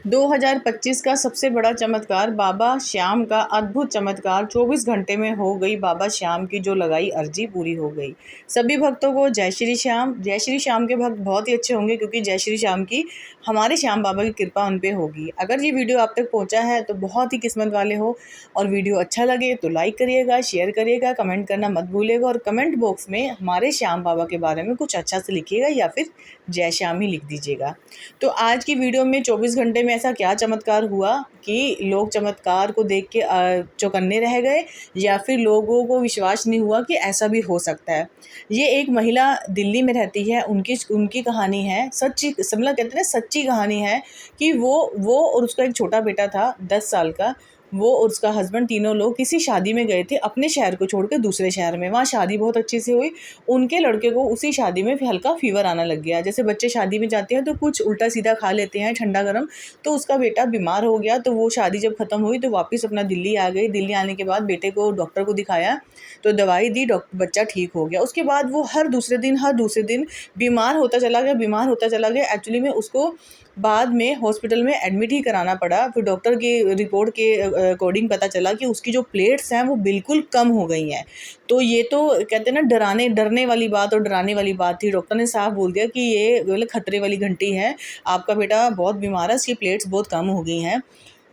2025 का सबसे बड़ा चमत्कार, बाबा श्याम का अद्भुत चमत्कार। 24 घंटे में हो गई बाबा श्याम की जो लगाई अर्जी पूरी हो गई। सभी भक्तों को जय श्री श्याम। जय श्री श्याम के भक्त बहुत ही अच्छे होंगे, क्योंकि जय श्री श्याम की हमारे श्याम बाबा की कृपा उन पे होगी। अगर ये वीडियो आप तक पहुंचा है तो बहुत ही किस्मत वाले हो, और वीडियो अच्छा लगे तो लाइक करिएगा, शेयर करिएगा, कमेंट करना मत भूलिएगा, और कमेंट बॉक्स में हमारे श्याम बाबा के बारे में कुछ अच्छा से लिखिएगा या फिर जय श्याम ही लिख दीजिएगा। तो आज की वीडियो में 24 घंटे में ऐसा क्या चमत्कार हुआ कि लोग चमत्कार को देख के चौकन्ने रह गए, या फिर लोगों को विश्वास नहीं हुआ कि ऐसा भी हो सकता है। ये एक महिला दिल्ली में रहती है, उनकी कहानी है, सच्ची, मतलब कहते हैं सच्ची कहानी है कि वो और उसका एक छोटा बेटा था 10 साल का। वो और उसका हस्बैंड तीनों लोग किसी शादी में गए थे, अपने शहर को छोड़कर दूसरे शहर में। वहाँ शादी बहुत अच्छे से हुई। उनके लड़के को उसी शादी में हल्का फीवर आना लग गया। जैसे बच्चे शादी में जाते हैं तो कुछ उल्टा सीधा खा लेते हैं, ठंडा गर्म। तो उसका बेटा बीमार हो गया। तो वो शादी जब ख़त्म हुई तो वापस अपना दिल्ली आ गई। दिल्ली आने के बाद बेटे को डॉक्टर को दिखाया, तो दवाई दी, बच्चा ठीक हो गया। उसके बाद वो हर दूसरे दिन बीमार होता चला गया। एक्चुअली में उसको बाद में हॉस्पिटल में एडमिट ही कराना पड़ा। फिर डॉक्टर की रिपोर्ट के अकॉर्डिंग पता चला कि उसकी जो प्लेट्स हैं वो बिल्कुल कम हो गई हैं। तो ये तो कहते हैं ना, डरने वाली बात और डराने वाली बात थी। डॉक्टर ने साफ बोल दिया कि ये मतलब खतरे वाली घंटी है, आपका बेटा बहुत बीमार है, इसकी प्लेट्स बहुत कम हो गई हैं।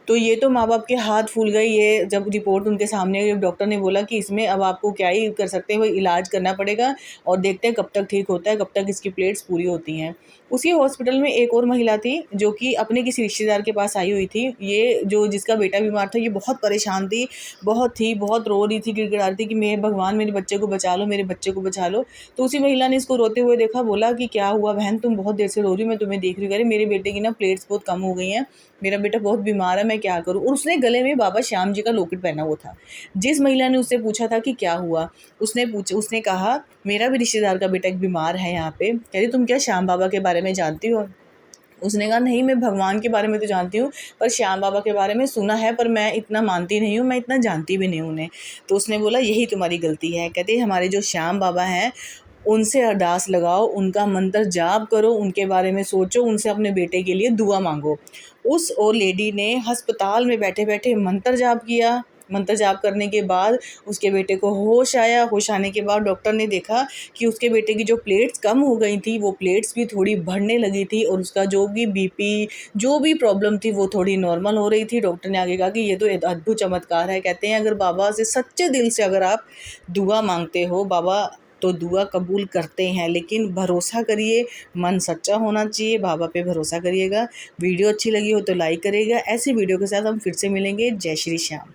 तो ये तो माँ बाप के हाथ फूल गए। ये जब रिपोर्ट उनके सामने आई, डॉक्टर ने बोला कि इसमें अब आपको क्या ही कर सकते हैं, वो इलाज करना पड़ेगा और देखते हैं कब तक ठीक होता है, कब तक इसकी प्लेट्स पूरी होती हैं। उसी हॉस्पिटल में एक और महिला थी जो कि अपने किसी रिश्तेदार के पास आई हुई थी। ये जो जिसका बेटा बीमार था, ये बहुत परेशान थी, बहुत रो रही थी, गिड़गिड़ा रही थी कि मेरे भगवान मेरे बच्चे को बचा लो, मेरे बच्चे को बचा लो। तो उसी महिला ने इसको रोते हुए देखा, बोला कि क्या हुआ बहन, तुम बहुत देर से रो रही हो, मैं तुम्हें देख रही हूँ। अरे मेरे बेटे की ना प्लेट्स बहुत कम हो गई हैं, मेरा बेटा बहुत बीमार है, मैं क्या करूँ। और उसने गले में बाबा श्याम जी का लॉकेट पहना हुआ था। जिस महिला ने उससे पूछा था कि क्या हुआ, उसने कहा मेरा भी रिश्तेदार का बेटा एक बीमार है यहाँ पे। कह रही तुम क्या श्याम बाबा के बारे में जानती हो। उसने कहा नहीं, मैं भगवान के बारे में तो जानती हूँ, पर श्याम बाबा के बारे में सुना है, पर मैं इतना मानती नहीं हूँ, मैं इतना जानती भी नहीं उन्हें। तो उसने बोला यही तुम्हारी गलती है। कहते हमारे जो श्याम बाबा हैं उनसे अरदास लगाओ, उनका मंत्र जाप करो, उनके बारे में सोचो, उनसे अपने बेटे के लिए दुआ मांगो। उस और लेडी ने अस्पताल में बैठे बैठे मंत्र जाप किया। मंत्र जाप करने के बाद उसके बेटे को होश आया। होश आने के बाद डॉक्टर ने देखा कि उसके बेटे की जो प्लेट्स कम हो गई थी, वो प्लेट्स भी थोड़ी बढ़ने लगी थी, और उसका जो भी बीपी, जो भी प्रॉब्लम थी, वो थोड़ी नॉर्मल हो रही थी। डॉक्टर ने आगे कहा कि ये तो एक अद्भुत चमत्कार है। कहते हैं अगर बाबा से सच्चे दिल से अगर आप दुआ मांगते हो, बाबा तो दुआ कबूल करते हैं। लेकिन भरोसा करिए, मन सच्चा होना चाहिए, बाबा पे भरोसा करिएगा। वीडियो अच्छी लगी हो तो लाइक करिएगा। ऐसी वीडियो के साथ हम फिर से मिलेंगे। जय श्री श्याम।